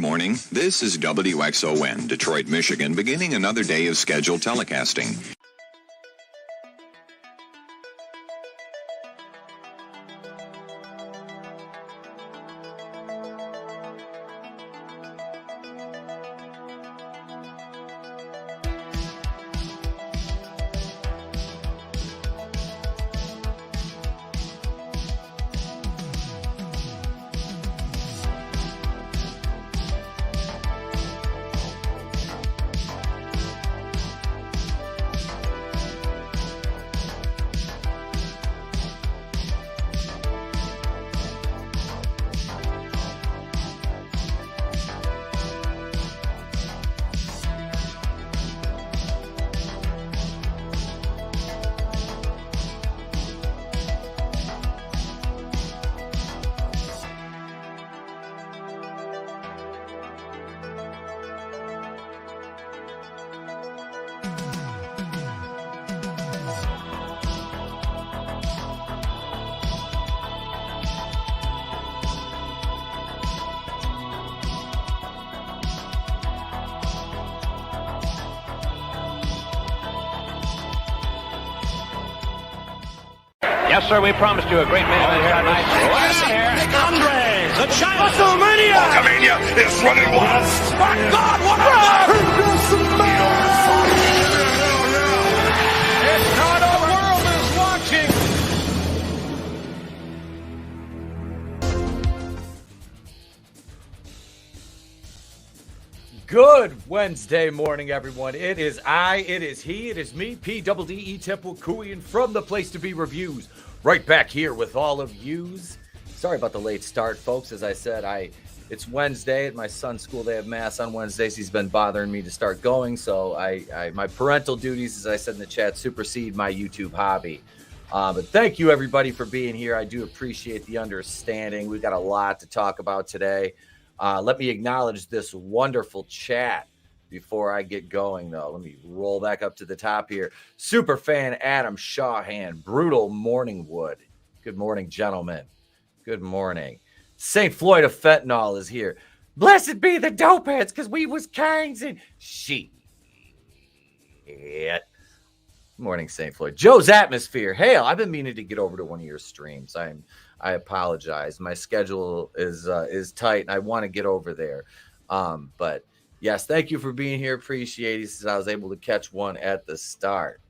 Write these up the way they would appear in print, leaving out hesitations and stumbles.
morning. This is WXON, Detroit, Michigan, beginning another day of scheduled telecasting. Yes, sir, we promised you a great man tonight. Andre, the child. WrestleMania! WrestleMania is running wild. My God, what a run! It's not the world is watching. Good Wednesday morning, everyone. It is I, it is he, it is me, P-double-D, Etep Wakuian from the Place to Be Reviews. Right back here with all of yous. Sorry about the late start, folks. As I said, it's Wednesday at my son's school. They have mass on Wednesdays. He's been bothering me to start going, so my parental duties, as I said in the chat, supersede my YouTube hobby. But thank you, everybody, for being here. I do appreciate the understanding. We've got a lot to talk about today. Let me acknowledge this wonderful chat before I get going, though. Let me roll back up to the top here. Superfan Adam Shawhan, Brutal Morningwood. Good morning, gentlemen. Good morning. St. Floyd of Fentanyl is here. Blessed be the dope heads, because we was kings and shit. Good morning, St. Floyd. Joe's Atmosphere. Hey, I've been meaning to get over to one of your streams. I apologize. My schedule is tight, and I want to get over there. But yes, thank you for being here. Appreciate it. Since I was able to catch one at the start.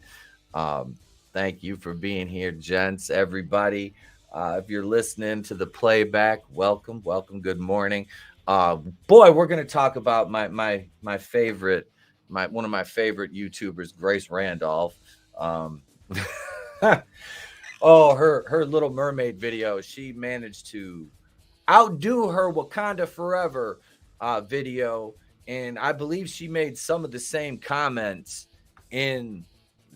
Thank you for being here, gents. Everybody, if you're listening to the playback, welcome. Good morning. Boy, we're gonna talk about my favorite, one of my favorite YouTubers, Grace Randolph. Oh, her Little Mermaid video. She managed to outdo her Wakanda Forever video. And I believe she made some of the same comments in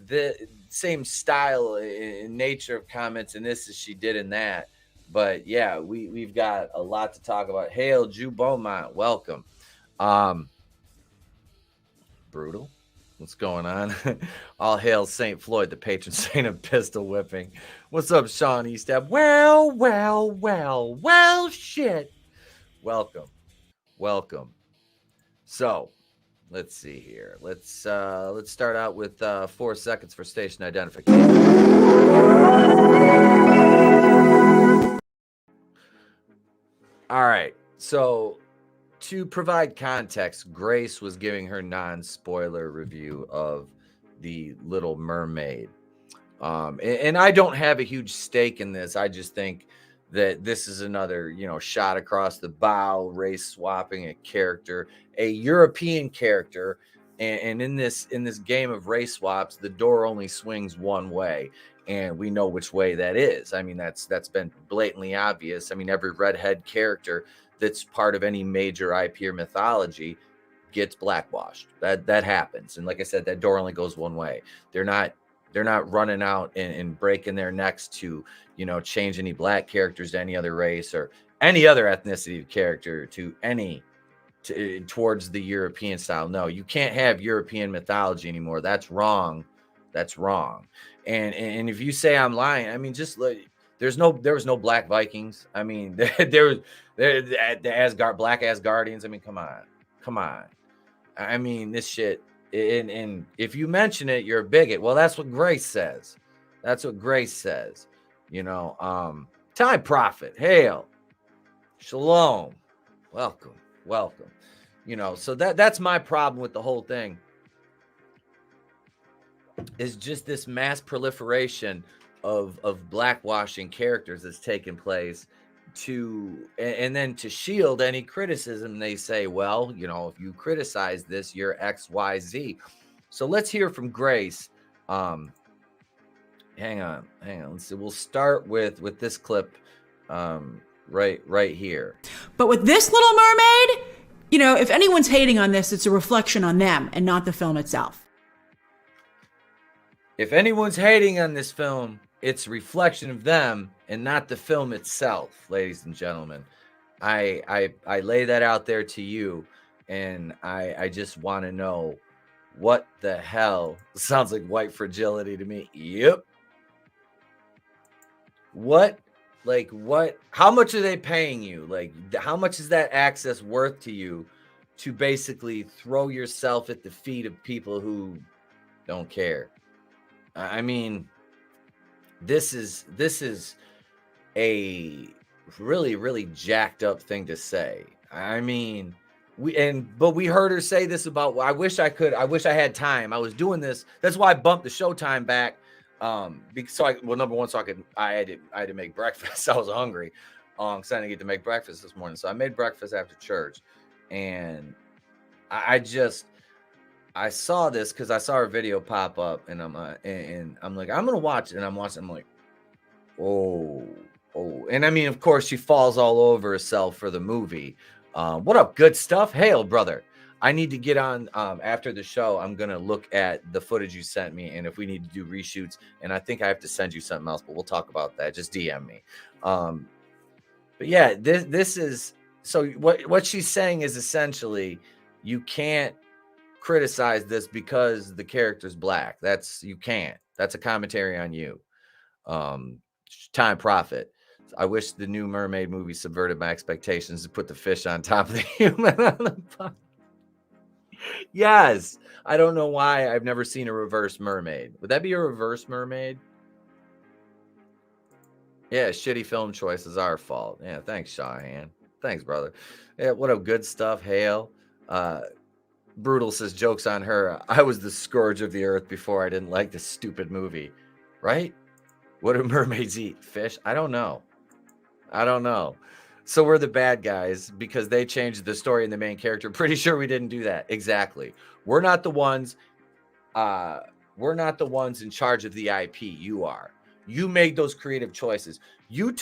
the same style and nature of comments in this as she did in that. But yeah, we've got a lot to talk about. Hail, Jew Beaumont. Welcome. Brutal. What's going on? All hail St. Floyd, the patron saint of pistol whipping. What's up, Sean Eastab? Well, shit. Welcome. So, let's see here. Let's start out with 4 seconds for station identification. All right. So, to provide context, Grace was giving her non-spoiler review of The Little Mermaid. And I don't have a huge stake in this. I just think that this is another, shot across the bow, race swapping a character, a European character. And in this game of race swaps, the door only swings one way. And we know which way that is. I mean, that's been blatantly obvious. I mean, every redhead character that's part of any major IP or mythology gets blackwashed. That happens. And like I said, that door only goes one way. They're not running out and breaking their necks to, change any black characters to any other race or any other ethnicity of character towards the European style. No, you can't have European mythology anymore. That's wrong. And if you say I'm lying, I mean, just there was no black Vikings. I mean, there the Asgard, black Asgardians. I mean, come on. I mean, this shit. And if you mention it, you're a bigot. Well, that's what Grace says. You know, Time Prophet, hail, shalom, welcome. You know, so that's my problem with the whole thing. Is just this mass proliferation of blackwashing characters that's taken place and then to shield any criticism. They say, well, you know, if you criticize this, you're XYZ. So let's hear from Grace. Hang on. Let's see. We'll start with this clip right here. But with this Little Mermaid, you know, if anyone's hating on this, it's a reflection on them and not the film itself. If anyone's hating on this film, it's a reflection of them and not the film itself, ladies and gentlemen. I lay that out there to you, and I just want to know what the hell sounds like white fragility to me. Yep. What? How much are they paying you? Like, how much is that access worth to you to basically throw yourself at the feet of people who don't care? I mean, this is a really, really jacked up thing to say. I mean, but we heard her say this about, I wish I had time. I was doing this. That's why I bumped the showtime back. Because number one, I had to make breakfast. I was hungry. Because I didn't get to make breakfast this morning. So I made breakfast after church. And I saw this because I saw her video pop up, and I'm like, I'm gonna watch it, and I'm watching. I'm like, oh, and I mean, of course, she falls all over herself for the movie. What up, good stuff? Hail, brother. I need to get on after the show. I'm gonna look at the footage you sent me, and if we need to do reshoots, and I think I have to send you something else, but we'll talk about that. Just DM me. But yeah, this is so. What she's saying is essentially, you can't criticize this because the character's black. You can't. That's a commentary on you. Time Prophet. I wish the new Mermaid movie subverted my expectations to put the fish on top of the human on the pot. Yes. I don't know why I've never seen a reverse mermaid. Would that be a reverse mermaid? Yeah, shitty film choice is our fault. Yeah, thanks, Shahan. Thanks, brother. Yeah, what up, good stuff? Hail. Brutal says, jokes on her. I was the scourge of the earth before I didn't like this stupid movie. Right? What do mermaids eat? Fish? I don't know. So we're the bad guys because they changed the story and the main character. Pretty sure we didn't do that. Exactly. We're not the ones in charge of the IP. You are. You made those creative choices. You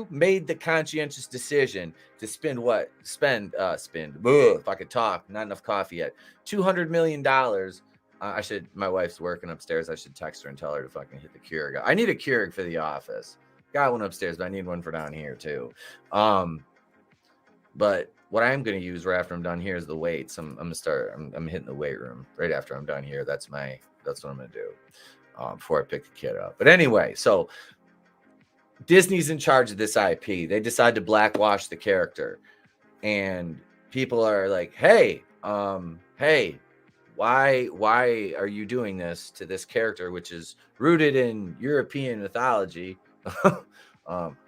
made the conscientious decision to spend. If I could talk, not enough coffee yet. $200 million. My wife's working upstairs. I should text her and tell her to fucking hit the Keurig. I need a Keurig for the office. Got one upstairs, but I need one for down here too. But what I'm going to use right after I'm done here is the weights. I'm hitting the weight room right after I'm done here. That's what I'm going to do before I pick the kid up. But anyway, so Disney's in charge of this IP. They decide to blackwash the character, and people are like, hey, why are you doing this to this character, which is rooted in European mythology?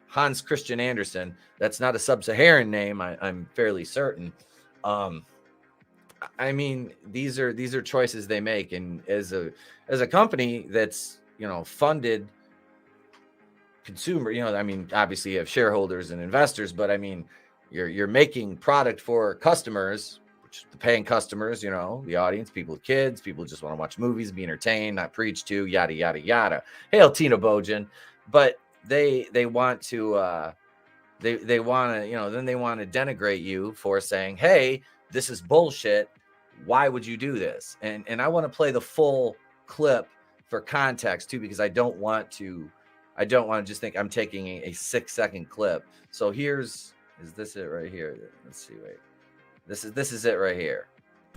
Hans Christian Andersen. That's not a sub-Saharan name. I'm fairly certain. I mean, these are choices they make, and as a company that's funded consumer, I mean, obviously you have shareholders and investors, but I mean, you're making product for customers, which the paying customers, the audience, people with kids, people who just want to watch movies, be entertained, not preached to, yada yada yada. Hail Tina Bojan. But they want to they want to then they want to denigrate you for saying, hey, this is bullshit, why would you do this? And I want to play the full clip for context too, because I don't want to just think I'm taking a 6-second clip. So is this it right here? Let's see, wait, this is it right here.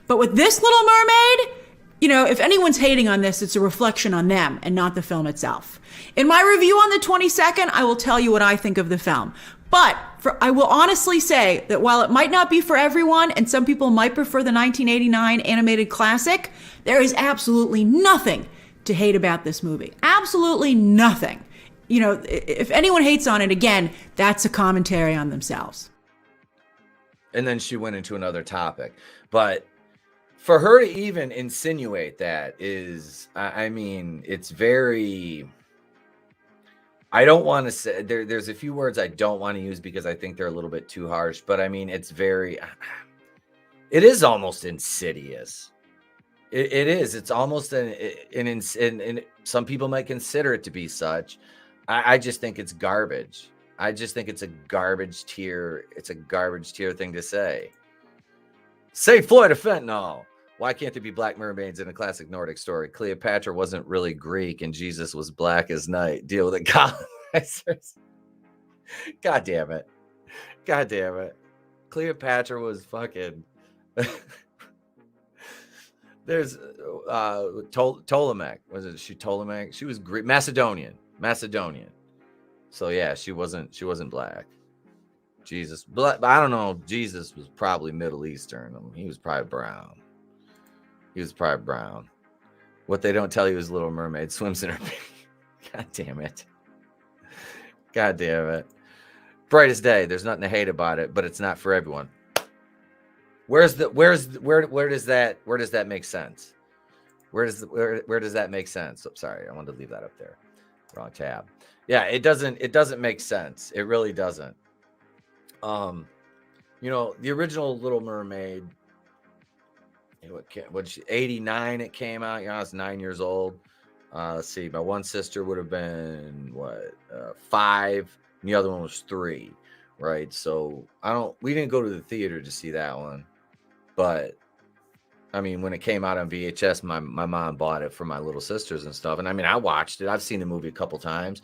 But with this Little Mermaid, if anyone's hating on this, it's a reflection on them and not the film itself. In my review on the 22nd, I will tell you what I think of the film. But I will honestly say that while it might not be for everyone, and some people might prefer the 1989 animated classic, there is absolutely nothing to hate about this movie. Absolutely nothing. If anyone hates on it, again, that's a commentary on themselves. And then she went into another topic. But for her to even insinuate that is, it's very... I don't want to say, there's a few words I don't want to use because I think they're a little bit too harsh, but it's it is almost insidious. It is. It's almost and some people might consider it to be such. I just think it's garbage. I just think it's a garbage tier. It's a garbage tier thing to say. Say Floyd of fentanyl. Why can't there be black mermaids in a classic Nordic story? Cleopatra wasn't really Greek and Jesus was black as night. Deal with the colonizers. God damn it. God damn it. Cleopatra was fucking... There's Ptolemaic. Was it she Ptolemaic? She was Greek. Macedonian. So yeah, she wasn't black. Jesus. But I don't know. Jesus was probably Middle Eastern. He was probably brown. What they don't tell you is Little Mermaid swims in her bikini. God damn it. Brightest day. There's nothing to hate about it, but it's not for everyone. Where does that make sense? Where does that make sense? Oh, sorry, I wanted to leave that up there. Wrong tab. Yeah, it doesn't make sense. It really doesn't. The original Little Mermaid, what 89 it came out. I was 9 years old. Let's see, my one sister would have been 5, and the other one was 3, right? So we didn't go to the theater to see that one, but when it came out on VHS, my mom bought it for my little sisters and stuff, and I watched it. I've seen the movie a couple times.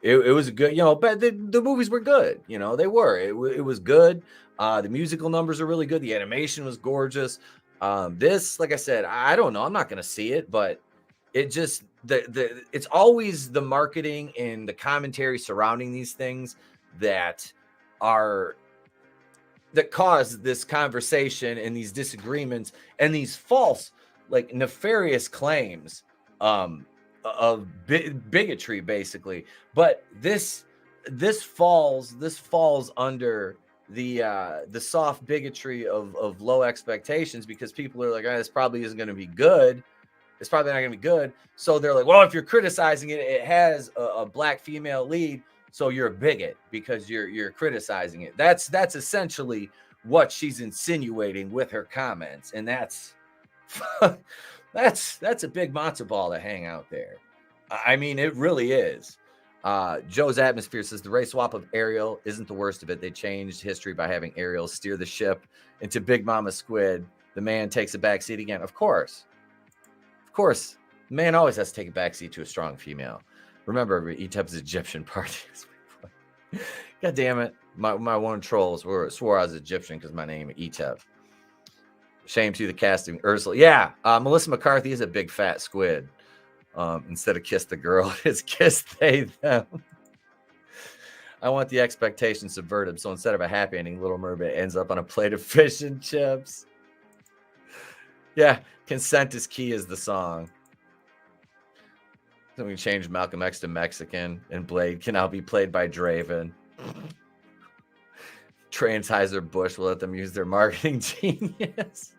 It was good, but the movies were good. They were. It was good. The musical numbers are really good. The animation was gorgeous. This, like I said, I don't know. I'm not going to see it, but it just it's always the marketing and the commentary surrounding these things that cause this conversation and these disagreements and these false, nefarious claims of bigotry, basically. But this falls under the soft bigotry of low expectations, because people are like, this probably isn't going to be good. It's probably not going to be good. So they're like, well, if you're criticizing it, it has a black female lead, so you're a bigot because you're criticizing it. That's essentially what she's insinuating with her comments, and that's a big matzo ball to hang out there. It really is. Joe's Atmosphere says the race swap of Ariel isn't the worst of it. They changed history by having Ariel steer the ship into Big Mama Squid. The man takes a back seat again. Of course, the man always has to take a back seat to a strong female. Remember, Etep's Egyptian party. God damn it. My one troll swore I was Egyptian because my name is Etep. Shame to the casting. Ursula. Yeah, Melissa McCarthy is a big fat squid. Instead of kiss the girl, it's kiss they them. I want the expectations subverted. So instead of a happy ending, Little Mermaid ends up on a plate of fish and chips. Yeah, consent is key is the song. Then we change Malcolm X to Mexican, and Blade can now be played by Draven. Anheuser-Busch will let them use their marketing genius.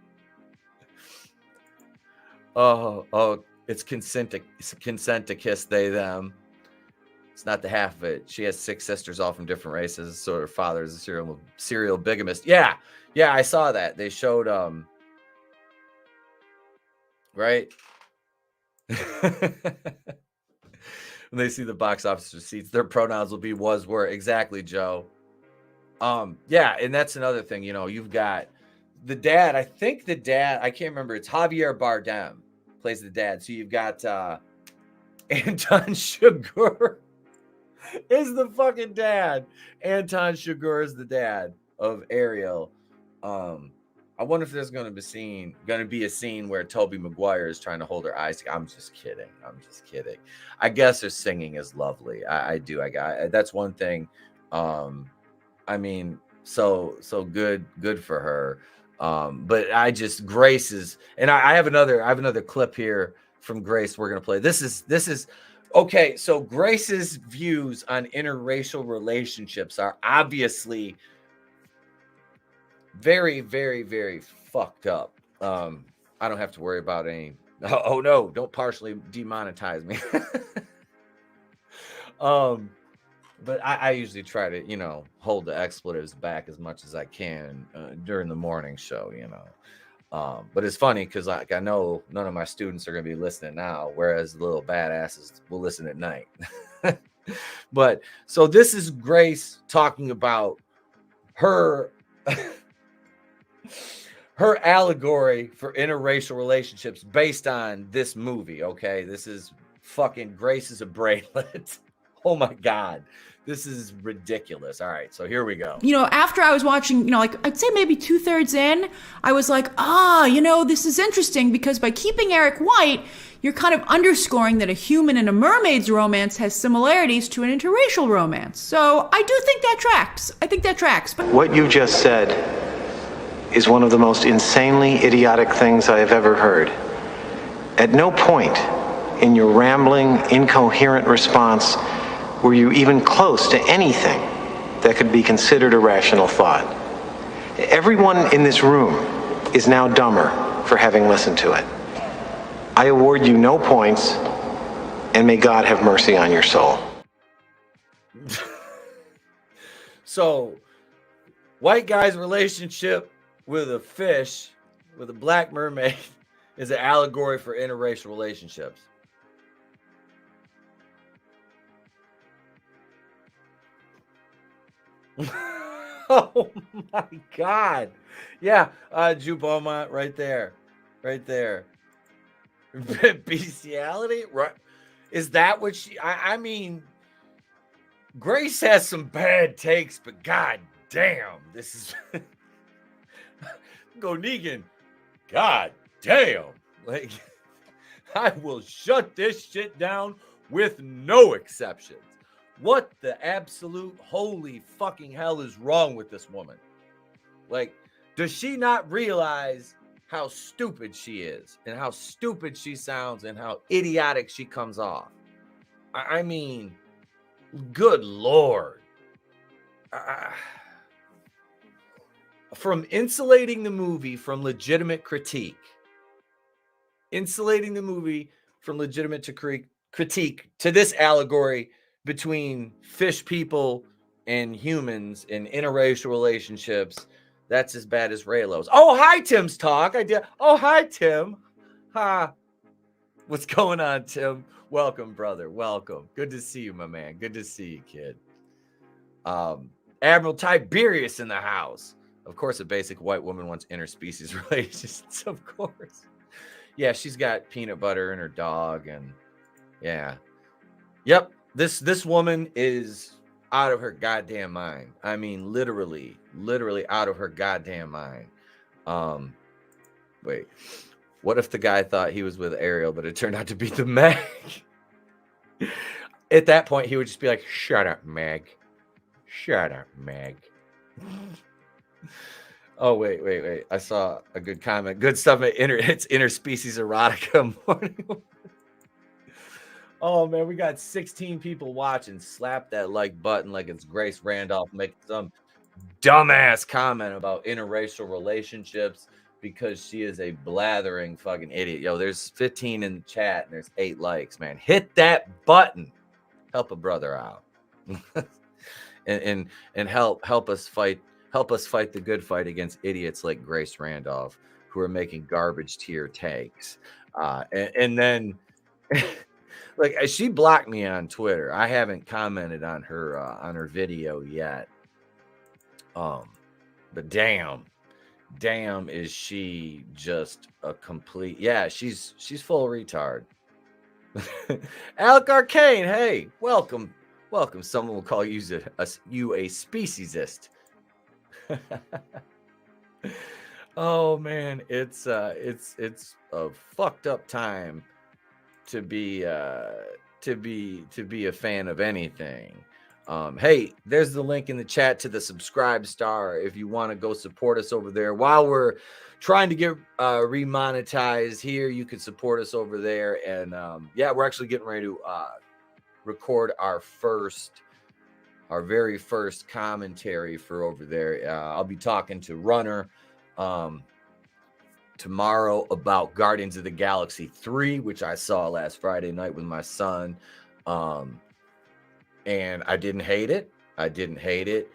Oh, it's consent to kiss they them. It's not the half of it. She has 6 sisters, all from different races, so her father is a serial bigamist. Yeah, I saw that. They showed right. When they see the box office receipts, their pronouns will be was, were. Exactly, Joe. Yeah, and that's another thing. You've got the dad. I think the dad, I can't remember. It's Javier Bardem plays the dad. So you've got Anton Chigurh is the fucking dad. Anton Chigurh is the dad of Ariel. I wonder if there's going to be a scene where Tobey Maguire is trying to hold her eyes. I'm just kidding. I guess her singing is lovely. I do. That's one thing. I mean, so good for her. But Grace is, and I have another clip here from Grace we're gonna play. This is okay. So Grace's views on interracial relationships are obviously very, very, very fucked up. I don't have to worry about any. Oh no, don't partially demonetize me. But I usually try to, hold the expletives back as much as I can during the morning show, But it's funny because I know none of my students are going to be listening now, whereas the little badasses will listen at night. But so this is Grace talking about her her allegory for interracial relationships based on this movie. Okay, this is fucking Grace is a bracelet. Oh my God. This is ridiculous. All right, so here we go. After I was watching, like I'd say maybe 2/3 in, I was like, this is interesting because by keeping Eric white, you're kind of underscoring that a human and a mermaid's romance has similarities to an interracial romance. So I do think that tracks. I think that tracks. But what you just said is one of the most insanely idiotic things I have ever heard. At no point in your rambling, incoherent response were you even close to anything that could be considered a rational thought. Everyone in this room is now dumber for having listened to it. I award you no points, and may God have mercy on your soul. So, white guy's relationship with a fish, with a black mermaid, is an allegory for interracial relationships. Oh my God. Yeah, Jew Beaumont right there. Bestiality? Right. Is that what I mean, Grace has some bad takes, but God damn, this is go Negan. God damn. Like, I will shut this shit down with no exceptions. What the absolute holy fucking hell is wrong with this woman? Like, does she not realize how stupid she is and how stupid she sounds and how idiotic she comes off? I mean, good Lord. From insulating the movie from legitimate critique, to this allegory between fish people and humans in interracial relationships, that's as bad as Raylo's. Oh, hi, Tim's talk. Oh, hi, Tim. Ha. What's going on, Tim? Welcome, brother. Welcome. Good to see you, my man. Good to see you, kid. Admiral Tiberius in the house. Of course, a basic white woman wants interspecies relations. Of course. Yeah, she's got peanut butter in her dog, and yeah. Yep. This woman is out of her goddamn mind. I mean, literally out of her goddamn mind. Wait, what if the guy thought he was with Ariel, but it turned out to be the Meg? At that point, he would just be like, "Shut up, Meg. Shut up, Meg." Oh, wait. I saw a good comment. Good stuff. It's interspecies erotica morning. Oh, man, we got 16 people watching. Slap that like button like it's Grace Randolph making some dumbass comment about interracial relationships because she is a blathering fucking idiot. Yo, there's 15 in the chat and there's 8 likes, man. Hit that button. Help a brother out. and help us fight the good fight against idiots like Grace Randolph who are making garbage tier takes. And then like, she blocked me on Twitter. I haven't commented on her video yet. But damn is she just a complete, yeah, she's full retard. Alec Arcane, hey, welcome. Someone will call you a speciesist. Oh man, it's a fucked up time to be a fan of anything. Hey, there's the link in the chat to the Subscribe Star if you want to go support us over there. While we're trying to get remonetized here, you can support us over there. And yeah, we're actually getting ready to record our very first commentary for over there. I'll be talking to Runner tomorrow about Guardians of the Galaxy 3, which I saw last Friday night with my son. And I didn't hate it. I gave it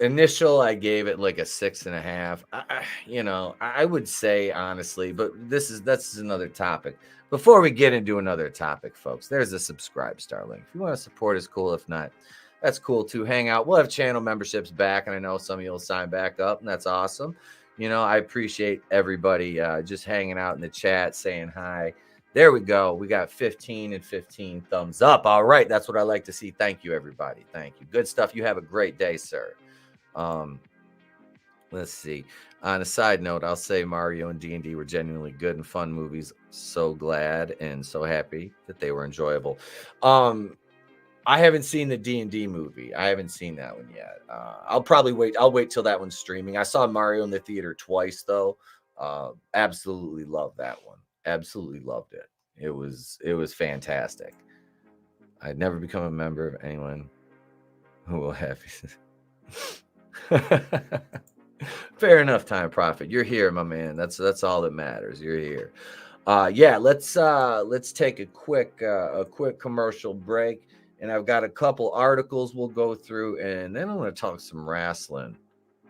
I gave it like a 6.5. I would say honestly, but that's another topic. Before we get into another topic, folks, there's a Subscribe Star link. If you want to support us, cool. If not, that's cool too. Hang out. We'll have channel memberships back, and I know some of you will sign back up, and that's awesome. I appreciate everybody just hanging out in the chat, saying hi. There we go. We got 15 and 15 thumbs up. All right. That's what I like to see. Thank you, everybody. Thank you. Good stuff. You have a great day, sir. Let's see. On a side note, I'll say Mario and D&D were genuinely good and fun movies. So glad and so happy that they were enjoyable. I haven't seen the D&D movie. I haven't seen that one yet. I'll probably wait. I'll wait till that one's streaming. I saw Mario in the theater twice, though. Absolutely loved that one. Absolutely loved it. It was fantastic. I'd never become a member of anyone who will have fair enough, Time Prophet. You're here, my man. That's all that matters. You're here. Yeah, let's take a quick commercial break, and I've got a couple articles we'll go through, and then I'm going to talk some wrestling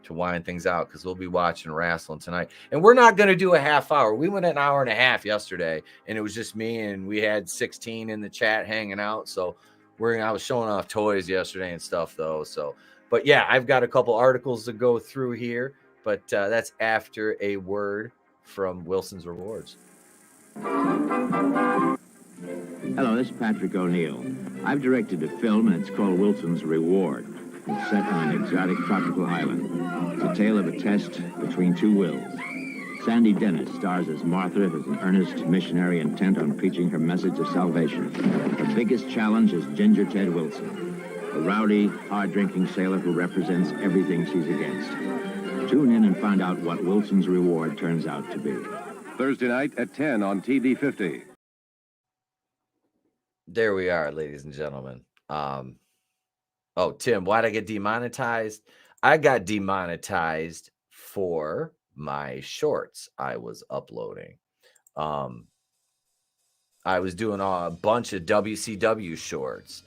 to wind things out, because we'll be watching wrestling tonight. And we're not going to do a half hour. We went an hour and a half yesterday, and it was just me, and we had 16 in the chat hanging out. So I was showing off toys yesterday and stuff, though. So, but yeah, I've got a couple articles to go through here, but that's after a word from Wilson's Rewards. Hello, this is Patrick O'Neill. I've directed a film, and it's called Wilson's Reward. It's set on an exotic tropical island. It's a tale of a test between two wills. Sandy Dennis stars as Martha, who's an earnest missionary intent on preaching her message of salvation. Her biggest challenge is Ginger Ted Wilson, a rowdy, hard-drinking sailor who represents everything she's against. Tune in and find out what Wilson's Reward turns out to be. Thursday night at 10 on TV 50. There we are, ladies and gentlemen. Oh, Tim, why'd I get demonetized? I got demonetized for my shorts I was uploading. I was doing a bunch of WCW shorts.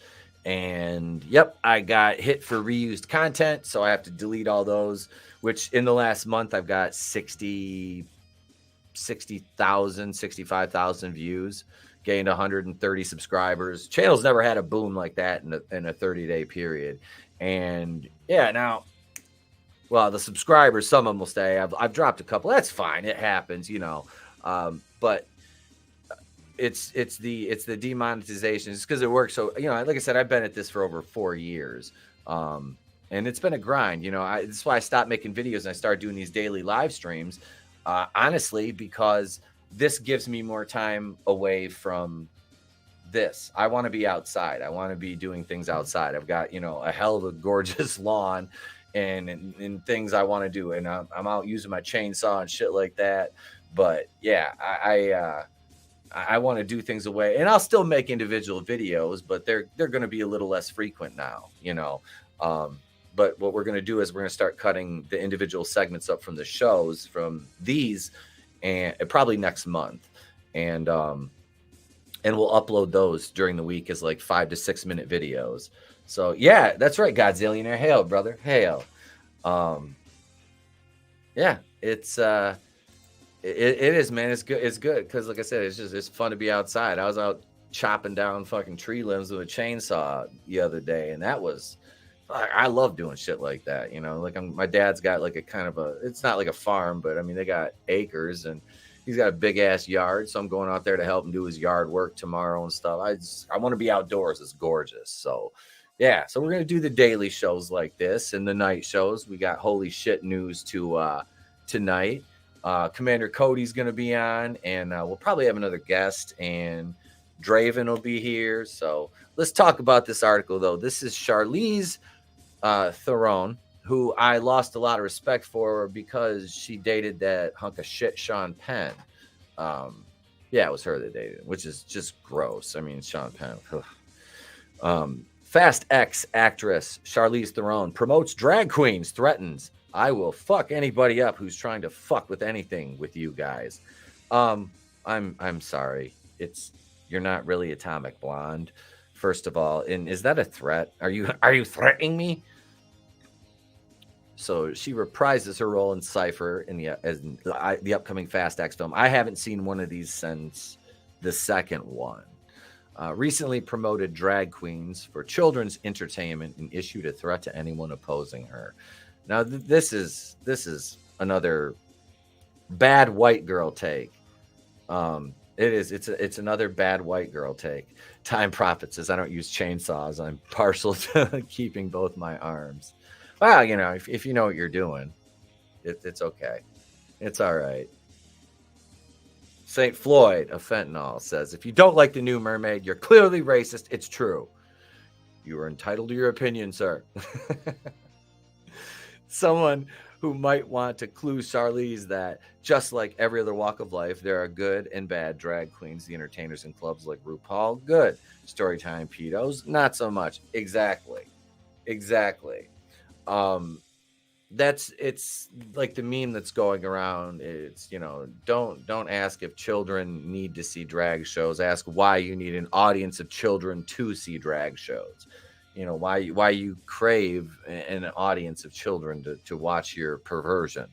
And, yep, I got hit for reused content, so I have to delete all those, which in the last month I've got 60,000, 65,000 views. Gained 130 subscribers. Channel's never had a boom like that in a 30-day period. And yeah, now, well, the subscribers, some of them will stay. I've dropped a couple. That's fine. It happens, but it's the demonetization. It's because it works. So, like I said, I've been at this for over 4 years. And it's been a grind. That's why I stopped making videos and I started doing these daily live streams. Honestly, because this gives me more time away from this. I want to be outside. I want to be doing things outside. I've got, a hell of a gorgeous lawn and things I want to do. And I'm out using my chainsaw and shit like that. But yeah, I want to do things away, and I'll still make individual videos, but they're going to be a little less frequent now, but what we're going to do is we're going to start cutting the individual segments up from the shows from these, and probably next month, and we'll upload those during the week as like 5 to 6 minute videos. So yeah, that's right, Godzillionaire. Hail, brother, hail. Yeah, it's it is, man. It's good. It's good because, like I said, it's fun to be outside. I was out chopping down fucking tree limbs with a chainsaw the other day, and that was. I love doing shit like that, like my dad's got like a kind of it's not like a farm, but I mean, they got acres and he's got a big ass yard. So I'm going out there to help him do his yard work tomorrow and stuff. I want to be outdoors. It's gorgeous. So, Yeah, so we're gonna do the daily shows like this and the night shows. We got holy shit news to tonight. Commander Cody's gonna be on, and we'll probably have another guest, and Draven will be here. So let's talk about this article, though. This is Charlize Theron, who I lost a lot of respect for because she dated that hunk of shit Sean Penn. Yeah, it was her that dated, which is just gross. I mean, Sean Penn. Fast X actress Charlize Theron promotes drag queens, threatens, "I will fuck anybody up who's trying to fuck with anything with you guys." I'm sorry. You're not really Atomic Blonde, first of all. And is that a threat? Are you threatening me? So she reprises her role in Cypher in the upcoming Fast X film. I haven't seen one of these since the second one. Recently promoted drag queens for children's entertainment and issued a threat to anyone opposing her. Now, this is another bad white girl take. It's another bad white girl take. Time Prophet says, "I don't use chainsaws. I'm partial to keeping both my arms." Well, if you know what you're doing, it's okay. It's all right. St. Floyd of Fentanyl says, "If you don't like the new mermaid, you're clearly racist. It's true. You are entitled to your opinion, sir." Someone who might want to clue Charlize that just like every other walk of life, there are good and bad drag queens, the entertainers in clubs like RuPaul. Good. Storytime pedos, not so much. Exactly. It's like the meme that's going around. It's, don't ask if children need to see drag shows. Ask why you need an audience of children to see drag shows. Why you crave an audience of children to watch your perversion.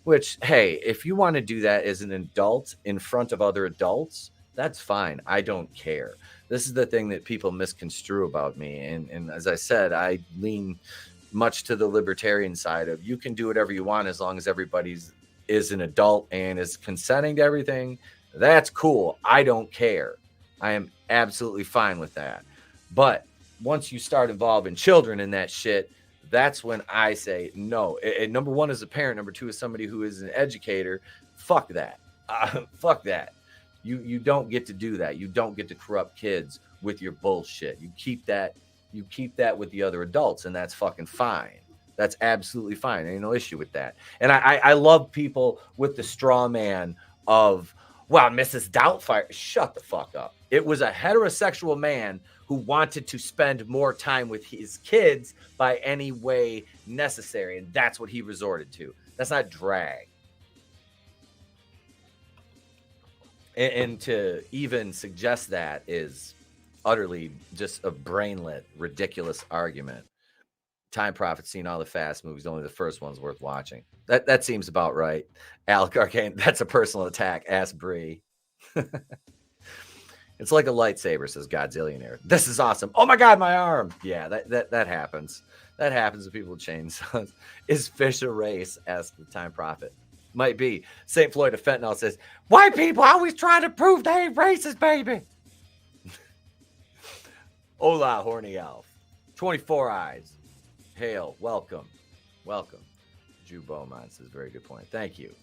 Which, hey, if you want to do that as an adult in front of other adults, that's fine. I don't care. This is the thing that people misconstrue about me. And as I said, I lean much to the libertarian side of you can do whatever you want as long as everybody's is an adult and is consenting to everything. That's cool. I don't care. I am absolutely fine with that. But once you start involving children in that shit, that's when I say no. And number one is a parent. Number two is somebody who is an educator. Fuck that. Fuck that. You don't get to do that. You don't get to corrupt kids with your bullshit. You keep that with the other adults, and that's fucking fine. That's absolutely fine. Ain't no issue with that. And I love people with the straw man of, wow, Mrs. Doubtfire. Shut the fuck up. It was a heterosexual man who wanted to spend more time with his kids by any way necessary, and that's what he resorted to. That's not drag. And to even suggest that is utterly just a brainlet, ridiculous argument. Time Prophet's seen all the Fast movies. Only the first one's worth watching. That seems about right. Alec Arcane, that's a personal attack. Ask Bree. It's like a lightsaber, says Godzillionaire. This is awesome. Oh my God, my arm. Yeah, that happens. That happens to people with chainsaws. Is fish a race? Asks the Time Prophet. Might be. St. Floyd of Fentanyl says, white people always trying to prove they ain't racist, baby. Hola, horny elf. 24 eyes. Hail. Welcome. Jew Beaumont says, very good point. Thank you.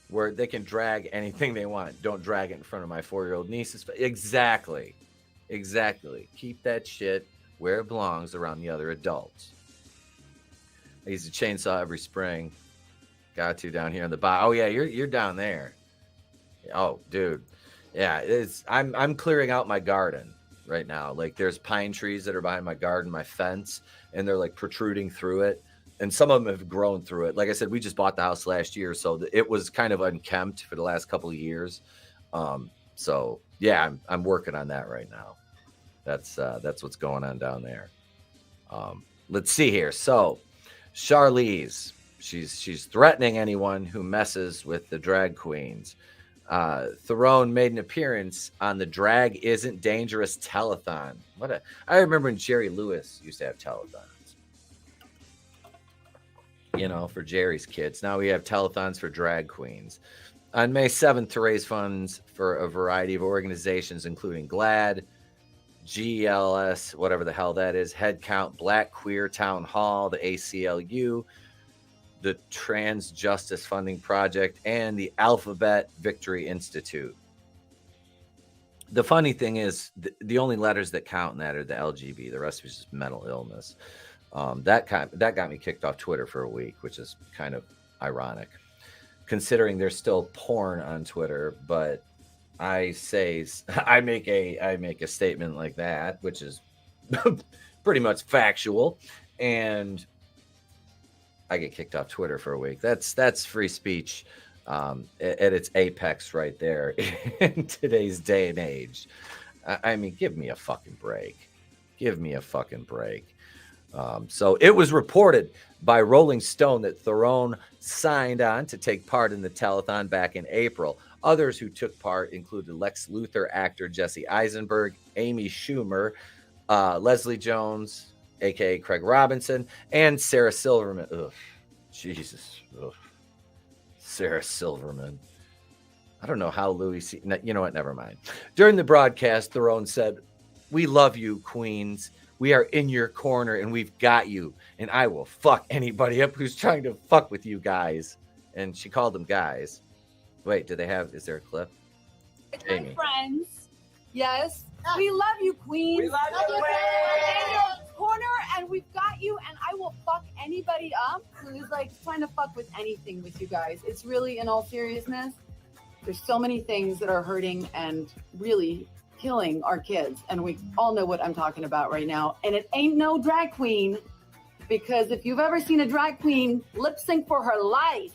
Where they can drag anything they want. Don't drag it in front of my 4-year-old nieces. Exactly. Keep that shit where it belongs around the other adults. I use a chainsaw every spring. Got to down here on the bottom. Oh yeah, you're down there. Oh, dude. Yeah, I'm clearing out my garden right now. Like there's pine trees that are behind my garden, my fence, and they're like protruding through it. And some of them have grown through it. Like I said, we just bought the house last year, so it was kind of unkempt for the last couple of years. So yeah, I'm working on that right now. That's what's going on down there. Let's see here. So Charlize, she's threatening anyone who messes with the drag queens. Theron made an appearance on the Drag Isn't Dangerous telethon. I remember when Jerry Lewis used to have telethons. For Jerry's kids. Now we have telethons for drag queens. On May 7th, to raise funds for a variety of organizations, including GLAAD, GLS, whatever the hell that is, Head Count, Black Queer Town Hall, the ACLU, the Trans Justice Funding Project, and the Alphabet Victory Institute. The funny thing is, the only letters that count in that are the LGB. The rest is just mental illness. That got me kicked off Twitter for a week, which is kind of ironic, considering there's still porn on Twitter. But I make a statement like that, which is pretty much factual, and I get kicked off Twitter for a week. That's free speech at its apex right there in today's day and age. I mean, give me a fucking break. Give me a fucking break. So it was reported by Rolling Stone that Theron signed on to take part in the telethon back in April. Others who took part included Lex Luthor actor Jesse Eisenberg, Amy Schumer, Leslie Jones, a.k.a. Craig Robinson, and Sarah Silverman. Ugh, Jesus. Ugh. Sarah Silverman. I don't know how Louis... You know what? Never mind. During the broadcast, Theron said, "We love you, Queens. We are in your corner, and we've got you. And I will fuck anybody up who's trying to fuck with you guys." And she called them guys. Wait, is there a clip? Jamie. Friends. Yes. We love you, Queens. We love you, Queens. In your corner, and we've got you, and I will fuck anybody up who's like trying to fuck with anything with you guys. It's really, in all seriousness, there's so many things that are hurting and really killing our kids. And we all know what I'm talking about right now. And it ain't no drag queen, because if you've ever seen a drag queen lip sync for her life,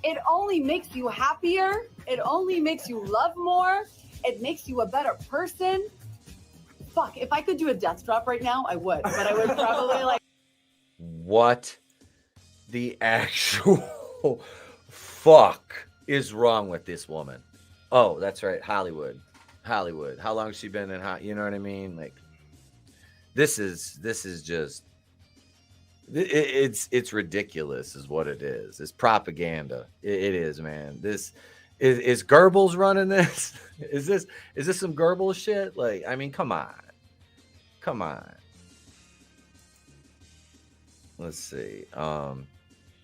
it only makes you happier. It only makes you love more. It makes you a better person. Fuck, if I could do a death drop right now, I would. But I would probably like... What the actual fuck is wrong with this woman? Oh, that's right. Hollywood. How long has she been in Hollywood? You know what I mean? Like, this is just... It's ridiculous is what it is. It's propaganda. It is, man. This... Is Goebbels running this? Is this some Goebbels shit? Like, I mean, come on. Let's see.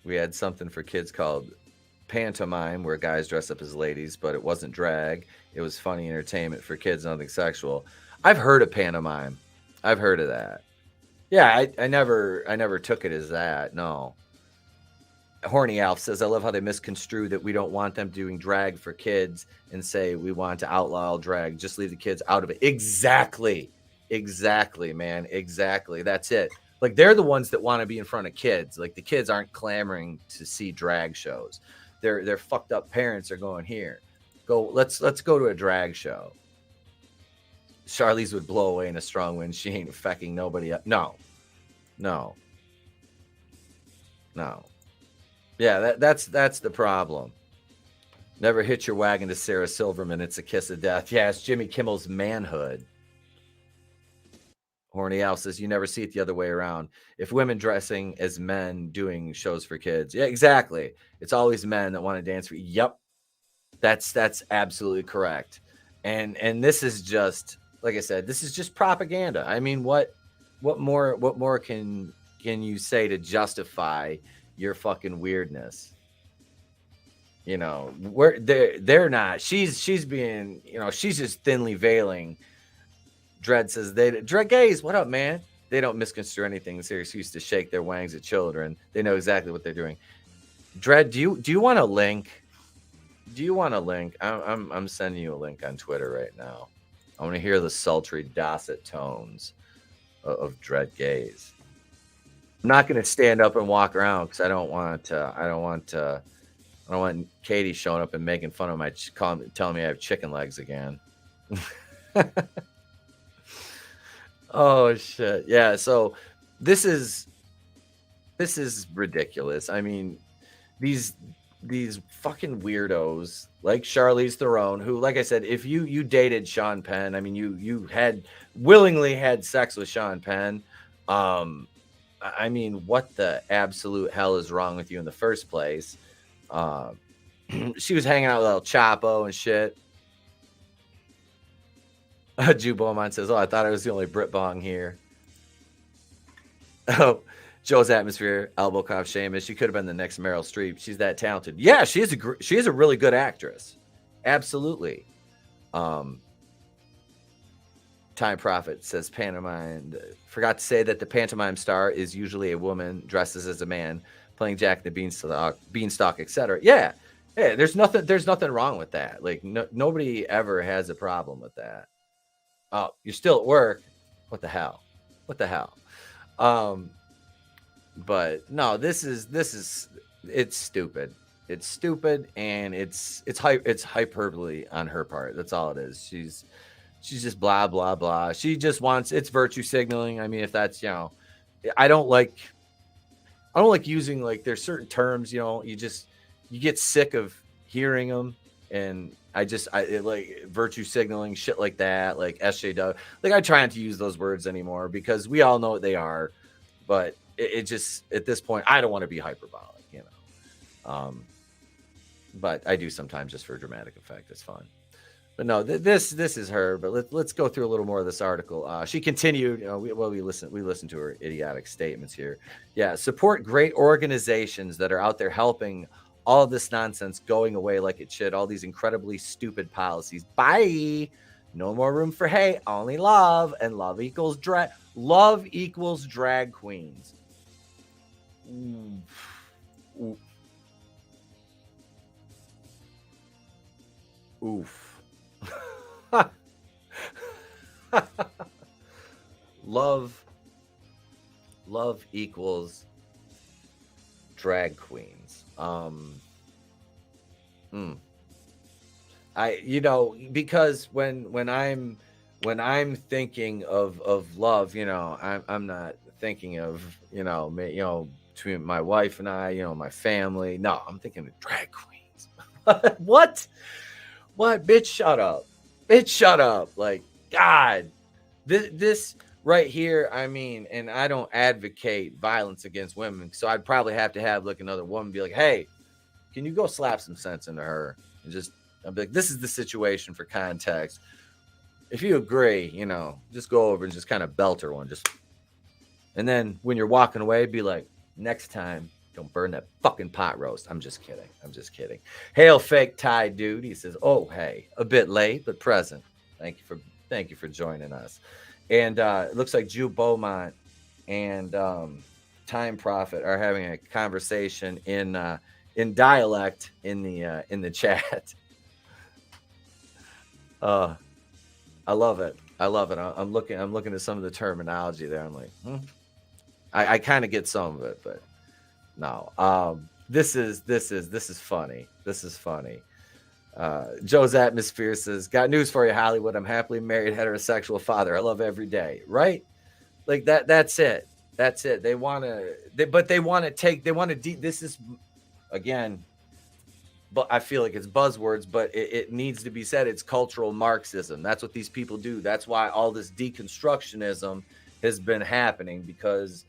We had something for kids called Pantomime, where guys dress up as ladies, but it wasn't drag. It was funny entertainment for kids, nothing sexual. I've heard of Pantomime. I've heard of that. Yeah, I never took it as that. No. Horny Alf says, "I love how they misconstrue that we don't want them doing drag for kids and say we want to outlaw all drag. Just leave the kids out of it." Exactly, man. Exactly. That's it. Like, they're the ones that want to be in front of kids. Like, the kids aren't clamoring to see drag shows. Their fucked up parents are going, "Here, go. Let's go to a drag show." Charlize would blow away in a strong wind. She ain't fucking nobody up. No. Yeah, that's the problem. Never hitch your wagon to Sarah Silverman. It's a kiss of death. Yeah, it's Jimmy Kimmel's Manhood. Horny Al says, "You never see it the other way around. If women dressing as men doing shows for kids." Yeah, exactly. It's always men that want to dance for you. Yep. That's absolutely correct. And this is just, like I said, this is just propaganda. I mean, what more can you say to justify your fucking weirdness? You know, they're not. She's being, you know, she's just thinly veiling. Dredd says, Dredd gays, what up, man? They don't misconstrue anything. They're used to shake their wangs at children. They know exactly what they're doing. Dredd, do you want a link? I'm sending you a link on Twitter right now. I want to hear the sultry Dorset tones of Dredd gays. I'm not going to stand up and walk around because I don't want Katie showing up and making fun of telling me I have chicken legs again. Oh shit. Yeah, so this is ridiculous. I mean, these fucking weirdos like Charlize Theron, who, like I said, if you dated Sean Penn, I mean, you had willingly had sex with Sean Penn. I mean, what the absolute hell is wrong with you in the first place? She was hanging out with El Chapo and shit. Jew Beaumont says, "Oh, I thought I was the only Brit Bong here." Oh, Joe's Atmosphere, elbow cough, Seamus. She could have been the next Meryl Streep. She's that talented. Yeah, she is a really good actress. Absolutely. Time Prophet says pantomime. Forgot to say that the pantomime star is usually a woman dresses as a man, playing Jack the Beanstalk, etc. Yeah, there's nothing wrong with that. Like nobody ever has a problem with that. Oh, you're still at work. What the hell? But no, this is it's stupid. It's stupid, and it's hyperbole on her part. That's all it is. She's just blah blah blah. She just wants, it's virtue signaling. I mean, if that's, I don't like using, like, there's certain terms, you get sick of hearing them, and I like virtue signaling, shit like that, like SJW. Like, I try not to use those words anymore because we all know what they are, but it just, at this point, I don't want to be hyperbolic, but I do sometimes just for dramatic effect. It's fun. But no, this is her. But let's go through a little more of this article. She continued. We listened to her idiotic statements here. Yeah, support great organizations that are out there helping all of this nonsense going away like it should. All these incredibly stupid policies. Bye. No more room for hate. Only love, and love equals drag. Love equals drag queens. Oof. Love equals drag queens. Because when I'm thinking of love, I'm not thinking of, between my wife and I, my family. No, I'm thinking of drag queens. What, bitch, shut up. Like, God, this right here, I mean, and I don't advocate violence against women, so I'd probably have to have, like, another woman be like, hey, can you go slap some sense into her? And I'd be like, this is the situation for context. If you agree, just go over and just kind of belt her one. And then when you're walking away, be like, next time, don't burn that fucking pot roast. I'm just kidding. Hail, fake Thai dude. He says, oh, hey, a bit late, but present. Thank you for joining us. And it looks like Jew Beaumont and Time Prophet are having a conversation in dialect in the chat. I love it. I'm looking at some of the terminology there. I'm like, I kind of get some of it, but no. This is funny. Joe's Atmosphere says, got news for you, Hollywood. I'm happily married heterosexual father. I love every day. Right? Like that. That's it. They want to this is, again, but I feel like it's buzzwords, but it needs to be said. It's cultural Marxism. That's what these people do. That's why all this deconstructionism has been happening, because,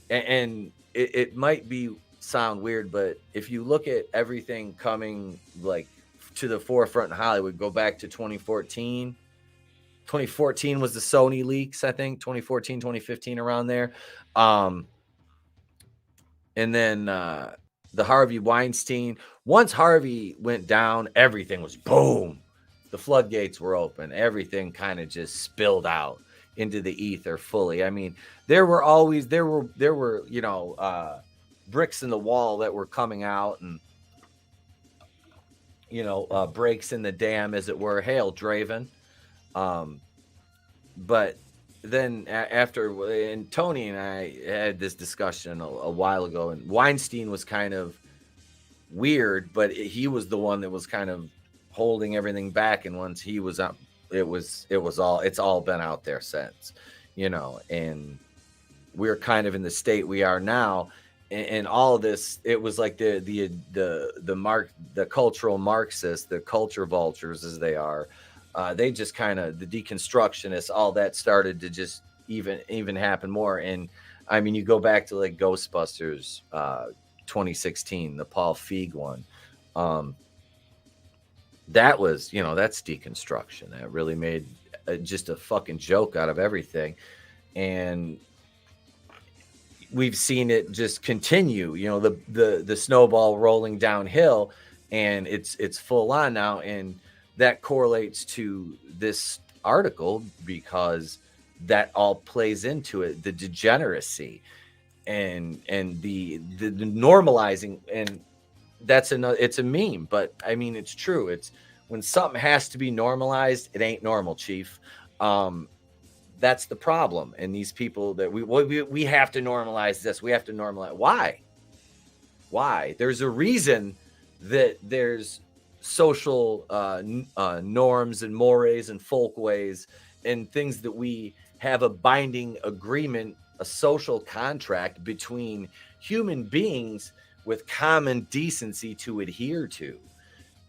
and it might sound weird, but if you look at everything coming, like, to the forefront in Hollywood, go back to 2014. 2014 was the Sony leaks, I think. 2014, 2015, around there. And then the Harvey Weinstein. Once Harvey went down, everything was boom. The floodgates were open. Everything kind of just spilled out into the ether fully. I mean, there were bricks in the wall that were coming out, and breaks in the dam, as it were. Hail, Draven. But then after, and Tony and I had this discussion a while ago, and Weinstein was kind of weird, but he was the one that was kind of holding everything back. And once he was up, it's all been out there since, and we're kind of in the state we are now. And all of this, it was like the cultural Marxists, the culture vultures, as they are. They just kind of, the deconstructionists, all that started to just even happen more. And I mean, you go back to, like, Ghostbusters, 2016, the Paul Feig one. that was, you know, that's deconstruction. That really made just a fucking joke out of everything. And we've seen it just continue, you know, the snowball rolling downhill, and it's full on now. And that correlates to this article because that all plays into it, the degeneracy and the normalizing. And that's another, it's a meme, but I mean, it's true. It's when something has to be normalized, it ain't normal, Chief. That's the problem. And these people that we have to normalize this. We have to normalize. Why? There's a reason that there's social norms and mores and folkways and things that we have a binding agreement, a social contract between human beings with common decency to adhere to.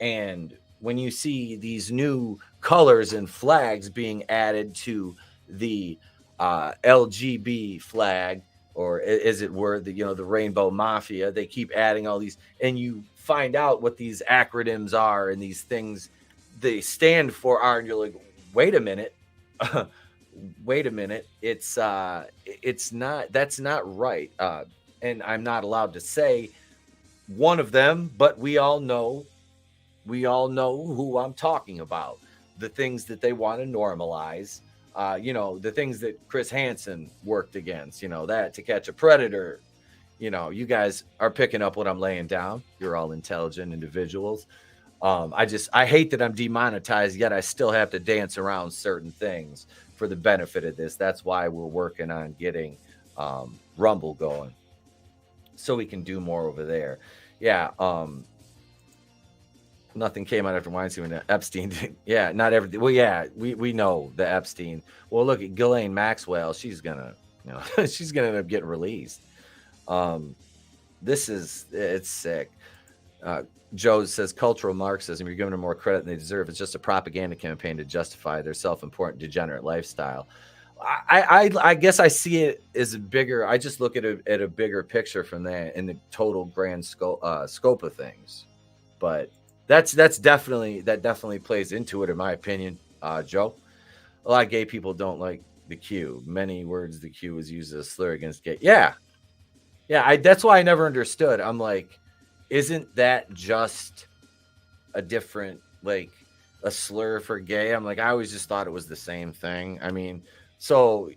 And when you see these new colors and flags being added to the LGB flag, or as it were, the, you know, the Rainbow Mafia, they keep adding all these, and you find out what these acronyms are and these things they stand for are, and you're like, wait a minute, it's not, that's not right. And I'm not allowed to say one of them, but we all know who I'm talking about. The things that they want to normalize, you know, the things that Chris Hansen worked against, you know, that To Catch a Predator. You know, you guys are picking up what I'm laying down. You're all intelligent individuals. I hate that I'm demonetized, yet I still have to dance around certain things for the benefit of this. That's why we're working on getting Rumble going, so we can do more over there. Yeah. Nothing came out after Weinstein and Epstein. Yeah, not everything. Well, yeah, we know the Epstein. Well, look at Ghislaine Maxwell. She's gonna, you know, she's gonna end up getting released. It's sick. Joe says cultural Marxism. You're giving them more credit than they deserve. It's just a propaganda campaign to justify their self-important degenerate lifestyle. I guess I see it as a bigger. I just look at a bigger picture from that in the total grand scope of things. But that definitely plays into it, in my opinion. Joe, a lot of gay people don't like the Q. Many words the Q is used as a slur against gay. Yeah. That's why I never understood. I'm like, isn't that just a different, like, a slur for gay? I'm like, I always just thought it was the same thing. I mean, so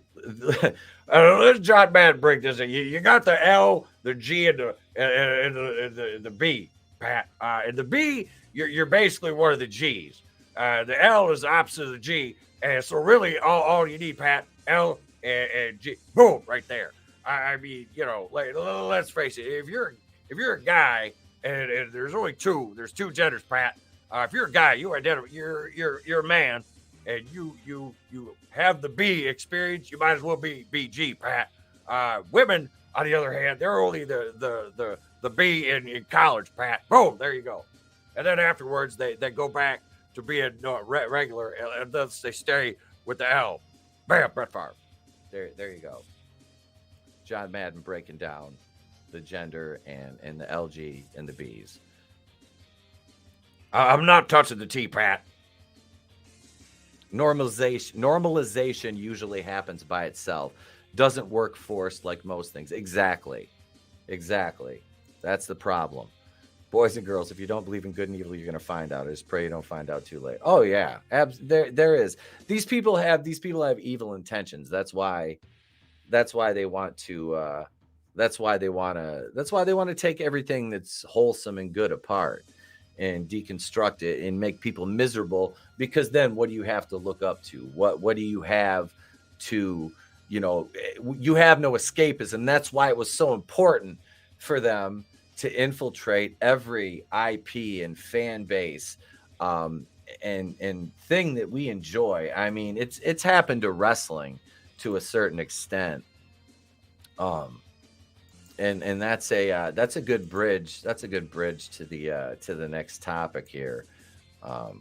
let's John Madden break this. You got the L, the G, and the B, Pat. And the B, you're basically one of the G's. The L is the opposite of the G, and so really all you need, Pat, L and G, boom, right there. I mean, you know, like, let's face it. If you're a guy, and there's two genders, Pat. If you're a guy, you identify, you're a man, and you have the B experience, you might as well be BG, Pat. Women, on the other hand, they're only the B in college, Pat. Boom, there you go. And then afterwards, they go back to being regular, and thus they stay with the L. Bam, Brett Favre. There you go. John Madden breaking down the gender and the LG and the B's. I'm not touching the T, Pat. Normalization usually happens by itself. Doesn't work forced like most things. Exactly. That's the problem. Boys and girls, if you don't believe in good and evil, you're going to find out. I just pray you don't find out too late. Oh yeah, there is. These people have evil intentions. That's why they want to. That's why they want to take everything that's wholesome and good apart and deconstruct it and make people miserable. Because then, what do you have to look up to? What do you have to? You know, you have no escapism. That's why it was so important for them to infiltrate every IP and fan base and thing that we enjoy. I mean, it's happened to wrestling to a certain extent. And that's a good bridge. That's a good bridge to the next topic here.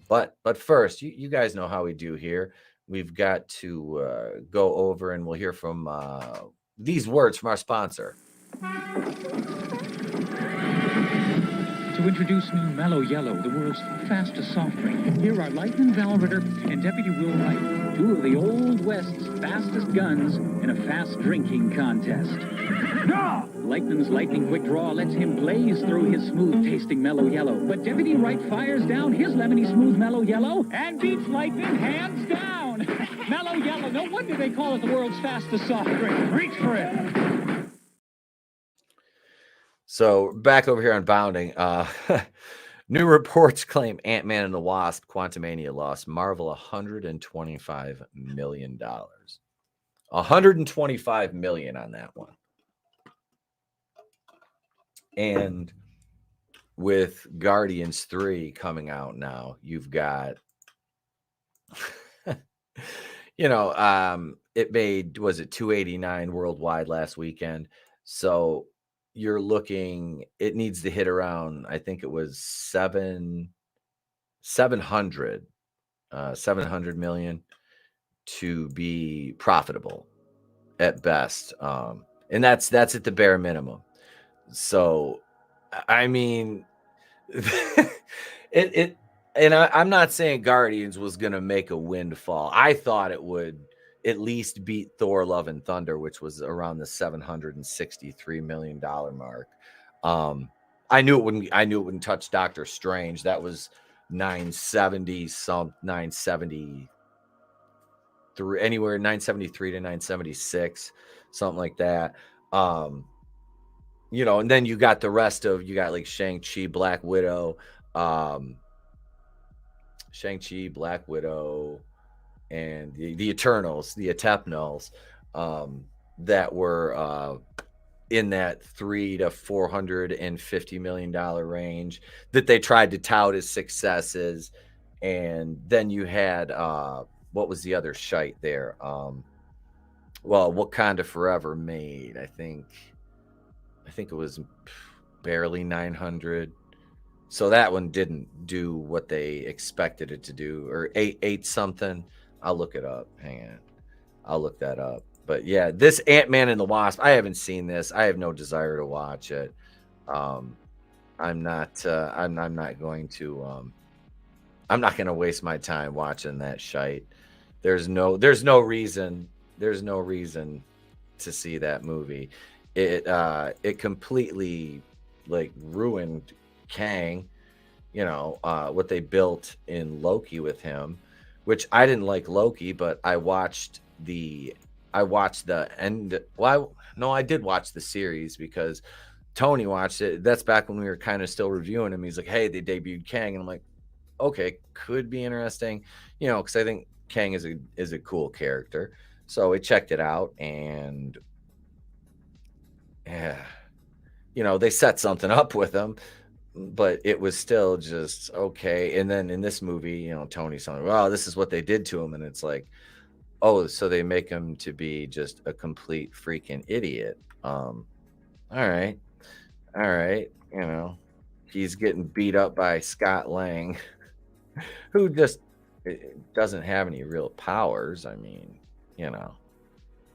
But first, you guys know how we do here. We've got to go over and we'll hear from these words from our sponsor. to introduce new Mellow Yellow, the world's fastest soft drink. Here are Lightning Valritter and Deputy Will Wright, two of the Old West's fastest guns in a fast drinking contest. Lightning's lightning quick draw lets him blaze through his smooth-tasting Mellow Yellow. But Deputy Wright fires down his lemony smooth Mellow Yellow and beats Lightning hands down. Mellow Yellow, no wonder they call it the world's fastest soft drink. Reach for it. So back over here on Bounding, new reports claim Ant-Man and the Wasp: Quantumania lost Marvel $125 million. $125 million on that one. And with Guardians 3 coming out now, you've got, it made, was it 289 worldwide last weekend? So you're looking, it needs to hit around, I think it was 700 million to be profitable at best. And that's at the bare minimum. So, I mean, I'm not saying Guardians was going to make a windfall. I thought it would at least beat Thor: Love and Thunder, which was around the $763 million mark. I knew it wouldn't touch Doctor Strange. That was 973, anywhere 973 to 976, something like that. And then you got the rest of, you got like Shang-Chi, Black Widow, and the Eternals, the Etep that were in that $300 to $450 million range that they tried to tout as successes. And then you had, what was the other shite there? Wakanda Forever made, I think it was barely 900. So that one didn't do what they expected it to do, or eight something. I'll look it up. Hang on. I'll look that up. But yeah, this Ant-Man and the Wasp, I haven't seen this. I have no desire to watch it. I'm not going to waste my time watching that shite. There's no reason to see that movie. It completely like ruined Kang, what they built in Loki with him, which I didn't like Loki, but I watched the end. Well, I did watch the series because Tony watched it. That's back when we were kind of still reviewing him. He's like, hey, they debuted Kang. And I'm like, okay, could be interesting, because I think Kang is a cool character. So we checked it out, and they set something up with him, but it was still just okay. And then in this movie, Tony's saying, well, this is what they did to him. And it's like, oh, so they make him to be just a complete freaking idiot. All right. He's getting beat up by Scott Lang, who just doesn't have any real powers. I mean,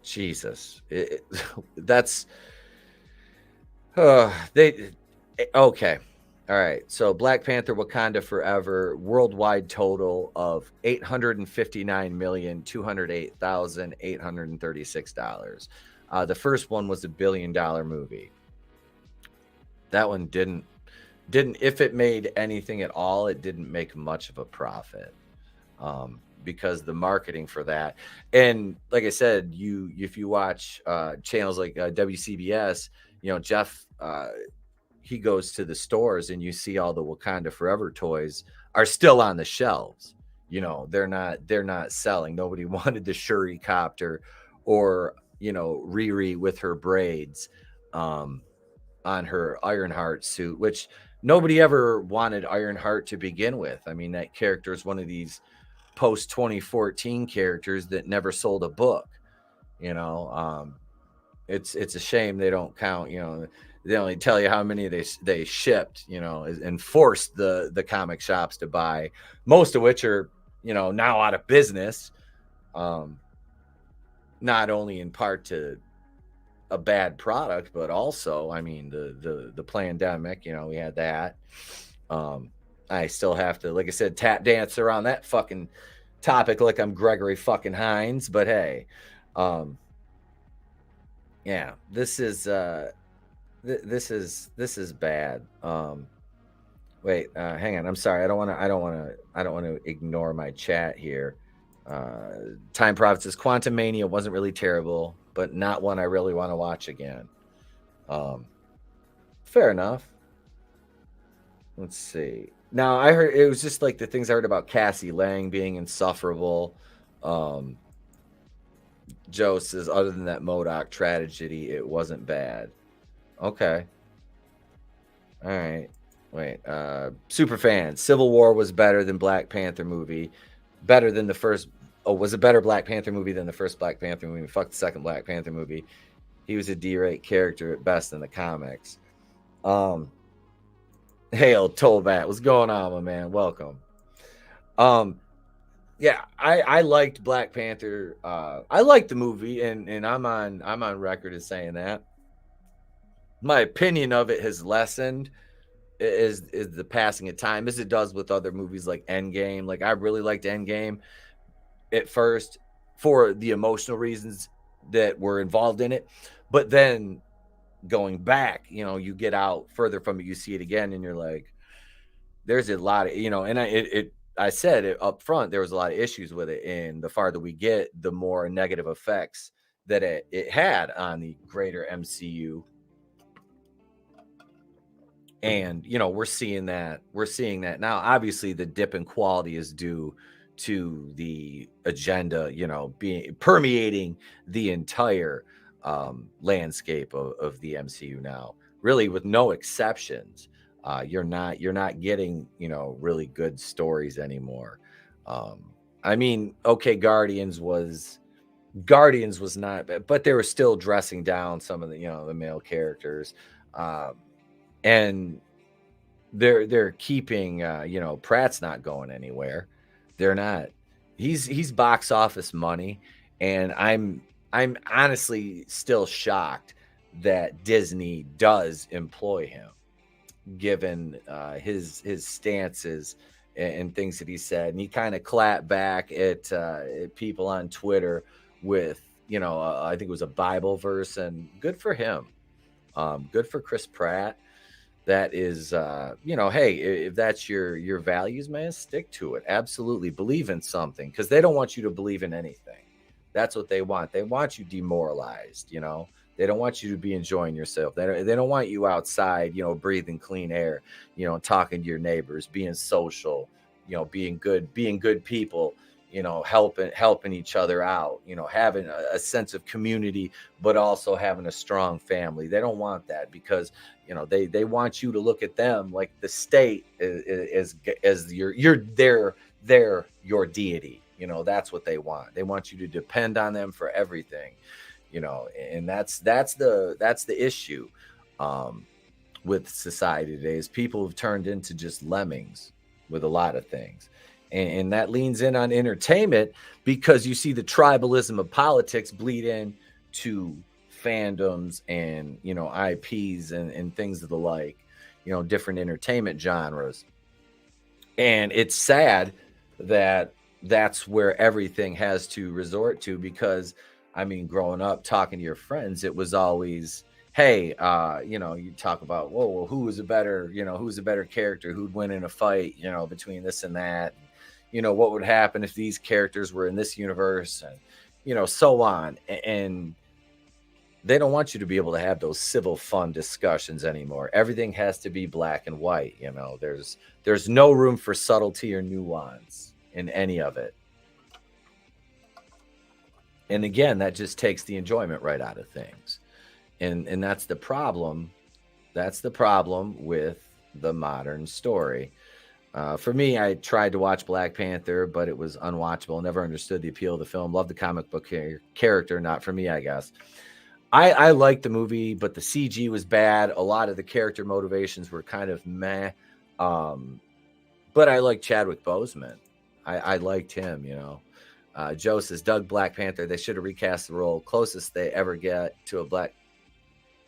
Jesus, that's okay. All right. So Black Panther: Wakanda Forever, worldwide total of $859,208,836. The first one was $1 billion movie. That one didn't, if it made anything at all, it didn't make much of a profit. Because the marketing for that, and like I said, if you watch channels like WCBS, Jeff, he goes to the stores and you see all the Wakanda Forever toys are still on the shelves. They're not selling. Nobody wanted the Shuri copter or Riri with her braids on her Ironheart suit, which nobody ever wanted Ironheart to begin with. I mean, that character is one of these post 2014 characters that never sold a book. It's a shame they don't count. They only tell you how many they shipped, and forced the comic shops to buy, most of which are now out of business. Not only in part a bad product, but also, I mean, the pandemic, we had that. I still have to, like I said, tap dance around that fucking topic like I'm Gregory fucking Hines, but hey, yeah, this is bad. Wait, hang on. I'm sorry. I don't want to ignore my chat here. Time Prophet says Quantum Mania wasn't really terrible, but not one I really want to watch again. Fair enough. Let's see. Now, I heard it was just like the things I heard about Cassie Lang being insufferable. Joe says, other than that MODOK tragedy, it wasn't bad. Okay. All right. Wait. Superfan, Civil War was better than Black Panther movie. Better than the first. Oh, was a better Black Panther movie than the first Black Panther movie. Fuck the second Black Panther movie. He was a D-rate character at best in the comics. Hail Tolbat, what's going on, my man? Welcome. Yeah, I liked Black Panther. I liked the movie, and I'm on record as saying that. My opinion of it has lessened is the passing of time, as it does with other movies like Endgame. Like, I really liked Endgame at first for the emotional reasons that were involved in it, but then going back, you get out further from it, you see it again, and you're like, there's a lot of, and I said it up front, there was a lot of issues with it, and the farther we get, the more negative effects that it had on the greater MCU. And we're seeing that now. Obviously, the dip in quality is due to the agenda, being permeating the entire landscape of the MCU now, really, with no exceptions. You're not getting really good stories anymore. I mean, okay, Guardians was not bad, but they were still dressing down some of the the male characters, and they're keeping Pratt's not going anywhere. They're not. He's box office money, and I'm honestly still shocked that Disney does employ him, given his stances and things that he said. And he kind of clapped back at people on Twitter with, I think it was a Bible verse, and good for him. Good for Chris Pratt. That is, hey, if that's your values, man, stick to it. Absolutely believe in something, because they don't want you to believe in anything. That's what they want. They want you demoralized, They don't want you to be enjoying yourself. They don't want you outside, breathing clean air, talking to your neighbors, being social, being good people, helping each other out, having a sense of community, but also having a strong family. They don't want that, because, they want you to look at them like the state is your deity. That's what they want. They want you to depend on them for everything. And that's the issue with society today, is people have turned into just lemmings with a lot of things. And that leans in on entertainment, because you see the tribalism of politics bleed in to fandoms and, IPs and things of the like, different entertainment genres. And it's sad that that's where everything has to resort to, because I mean, growing up, talking to your friends, it was always, hey, you talk about, whoa, well, who's a better character, who'd win in a fight, between this and that, what would happen if these characters were in this universe, and, so on. And they don't want you to be able to have those civil, fun discussions anymore. Everything has to be black and white. There's no room for subtlety or nuance in any of it. And again, that just takes the enjoyment right out of things. And that's the problem. That's the problem with the modern story. For me, I tried to watch Black Panther, but it was unwatchable. Never understood the appeal of the film. Loved the comic book character. Not for me, I guess. I liked the movie, but the CG was bad. A lot of the character motivations were kind of meh. But I liked Chadwick Boseman. I liked him, Joe says, Doug Black Panther, they should have recast the role. Closest they ever get to a Black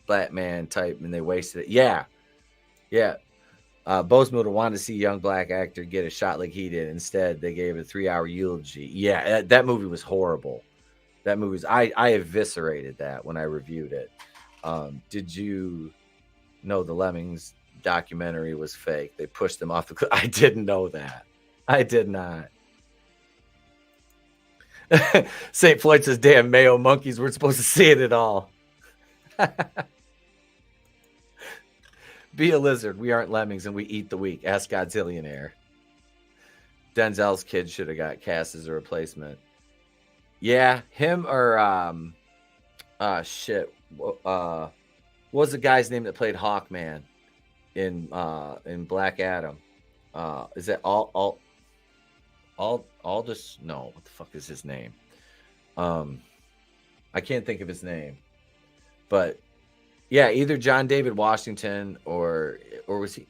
Batman type, and they wasted it. Yeah. Bozeman wanted to see young black actor get a shot like he did. Instead, they gave it a 3-hour eulogy. Yeah, that movie was horrible. That movie was, I eviscerated that when I reviewed it. Did you know the Lemmings documentary was fake? They pushed them off the cliff. I didn't know that. I did not. St. Floyd says, damn, Mayo monkeys, we're supposed to see it at all. Be a lizard. We aren't lemmings and we eat the weak. Ask Godzillionaire. Denzel's kid should have got cast as a replacement. Yeah, him or shit. What was the guy's name that played Hawkman in Black Adam? Is that Aldous? No, what the fuck is his name? I can't think of his name, but yeah, either John David Washington or was he?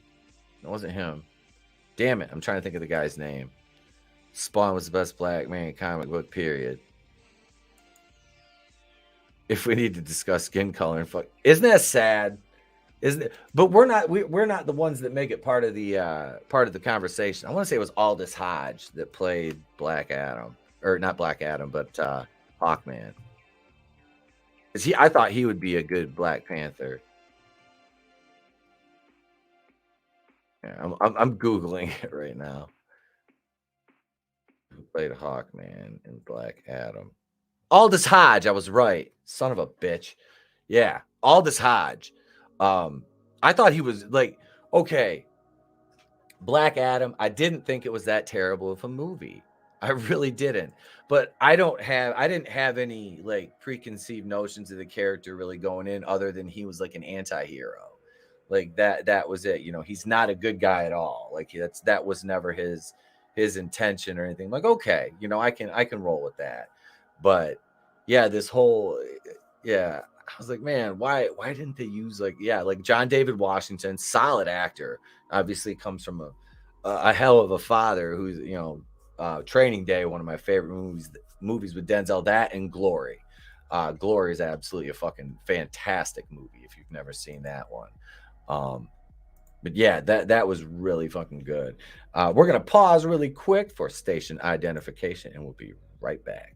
It wasn't him. Damn it, I'm trying to think of the guy's name. Spawn was the best black man comic book, period. If we need to discuss skin color and fuck, isn't that sad? Isn't it? But we're not the ones that make it part of the conversation. I want to say it was Aldous Hodge that played Black Adam, or not Black Adam, but Hawkman. I thought he would be a good Black Panther. Yeah, I'm googling it right now. Who played Hawkman in Black Adam? Aldous Hodge. I was right. Son of a bitch. Yeah, Aldous Hodge. I thought he was like, okay, Black Adam. I didn't think it was that terrible of a movie. I really didn't. But I didn't have any like preconceived notions of the character really going in, other than he was like an anti-hero. Like that was it. You know, he's not a good guy at all. Like that was never his intention or anything. Like, okay, you know, I can roll with that. But yeah, this whole, yeah, I was like, man, why didn't they use like John David Washington, solid actor, obviously comes from a hell of a father who's, you know, Training Day, one of my favorite movies with Denzel, that and Glory. Glory is absolutely a fucking fantastic movie if you've never seen that one. But yeah, that was really fucking good. We're gonna pause really quick for station identification, and we'll be right back.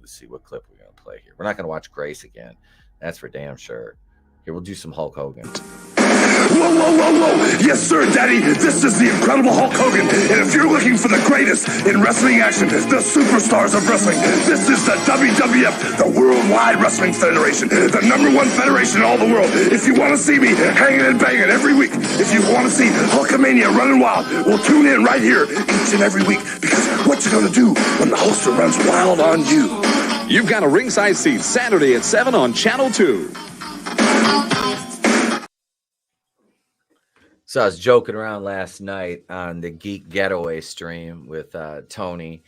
Let's see what clip we're gonna play here. We're not gonna watch Grace again. That's for damn sure. Here, we'll do some Hulk Hogan. Whoa. Yes, sir, Daddy. This is the Incredible Hulk Hogan. And if you're looking for the greatest in wrestling action, the superstars of wrestling, this is the WWF, the Worldwide Wrestling Federation, the #1 federation in all the world. If you want to see me hanging and banging every week, if you want to see Hulkamania running wild, well, tune in right here each and every week, because what you gonna do when the Hulkster runs wild on you? You've got a ringside seat Saturday at 7 on Channel 2. So I was joking around last night on the Geek Getaway stream with Tony.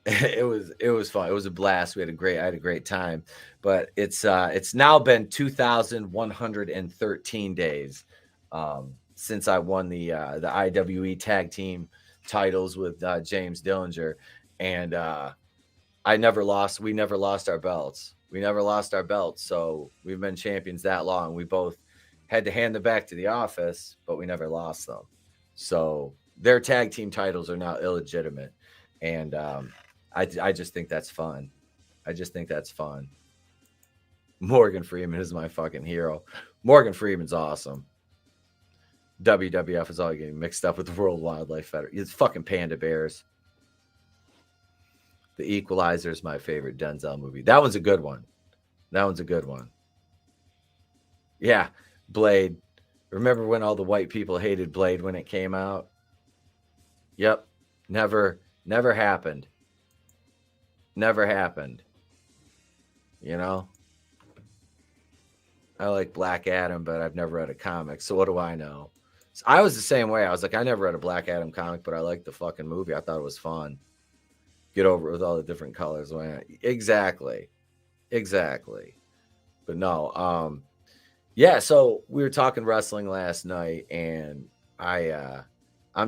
It was fun. It was a blast. I had a great time. But it's now been 2,113 days since I won the IWE tag team titles with James Dillinger, and we never lost our belts. So we've been champions that long. We both had to hand them back to the office, but we never lost them. So their tag team titles are now illegitimate. And I just think that's fun. Morgan Freeman is my fucking hero. Morgan Freeman's awesome. WWF is all getting mixed up with the World Wildlife Federation. It's fucking panda bears. The Equalizer is my favorite Denzel movie. That one's a good one. Yeah. Blade. Remember when all the white people hated Blade when it came out? Yep. Never happened. You know? I like Black Adam, but I've never read a comic. So what do I know? So I was the same way. I was like, I never read a Black Adam comic, but I liked the fucking movie. I thought it was fun. Get over it with all the different colors. Exactly. But no, yeah, so we were talking wrestling last night, and I'm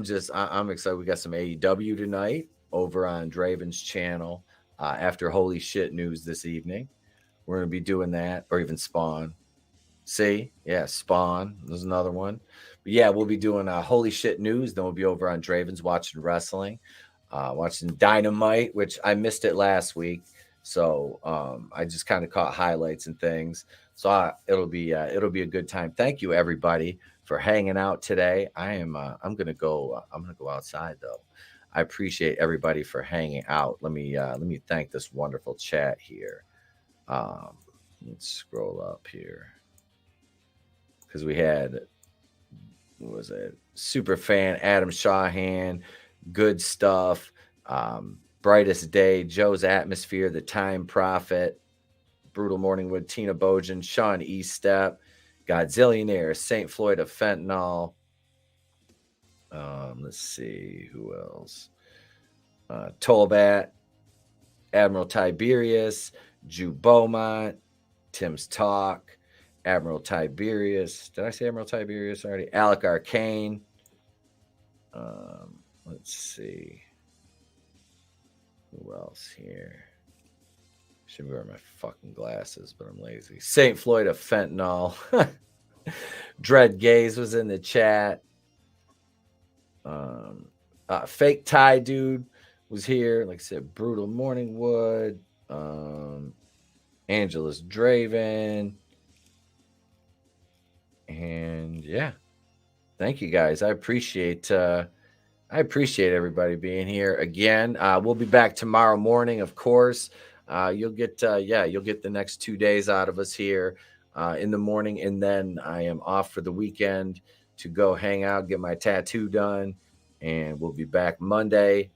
excited. We got some AEW tonight over on Draven's channel after Holy Shit News this evening. We're going to be doing that, or even Spawn. See? Yeah, Spawn. There's another one. But yeah, we'll be doing Holy Shit News. Then we'll be over on Draven's watching wrestling, watching Dynamite, which I missed it last week. So I just kind of caught highlights and things. So it'll be a good time. Thank you, everybody, for hanging out today. I'm gonna go outside though. I appreciate everybody for hanging out. Let me thank this wonderful chat here. Let's scroll up here because we had, what was it? Super fan Adam Shawhan, Good Stuff, Brightest Day, Joe's Atmosphere, The Time Prophet, Brutal Morningwood, Tina Bojan, Sean Estep, Godzillionaire, St. Floyd of Fentanyl. Let's see who else. Tolbat, Admiral Tiberius, Jew Beaumont, Tim's Talk, Admiral Tiberius. Did I say Admiral Tiberius already? Alec Arcane. Let's see. Who else here? Should be wearing my fucking glasses, but I'm lazy. St. Floyd of Fentanyl. Dread Gaze was in the chat. Fake Tie Dude was here. Like I said, Brutal Morningwood. AngelousDraven. And yeah. Thank you guys. I appreciate everybody being here again. We'll be back tomorrow morning, of course. You'll get the next 2 days out of us here in the morning, and then I am off for the weekend to go hang out, get my tattoo done, and we'll be back Monday,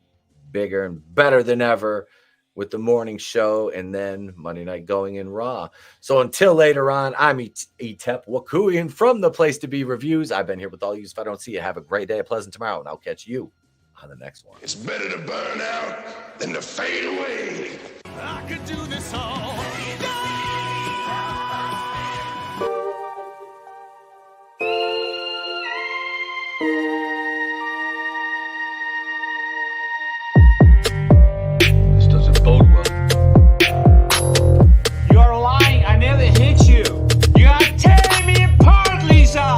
bigger and better than ever with the morning show, and then Monday night going in Raw. So until later on, I'm Etep Wakuian from the Place to Be Reviews. I've been here with all you. If I don't see you, have a great day, a pleasant tomorrow, and I'll catch you on the next one. It's better to burn out than to fade away. I could do this all. This doesn't bode well. You're lying. I never hit you. You are tearing me apart, Lisa.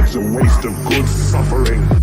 It's a waste of good suffering.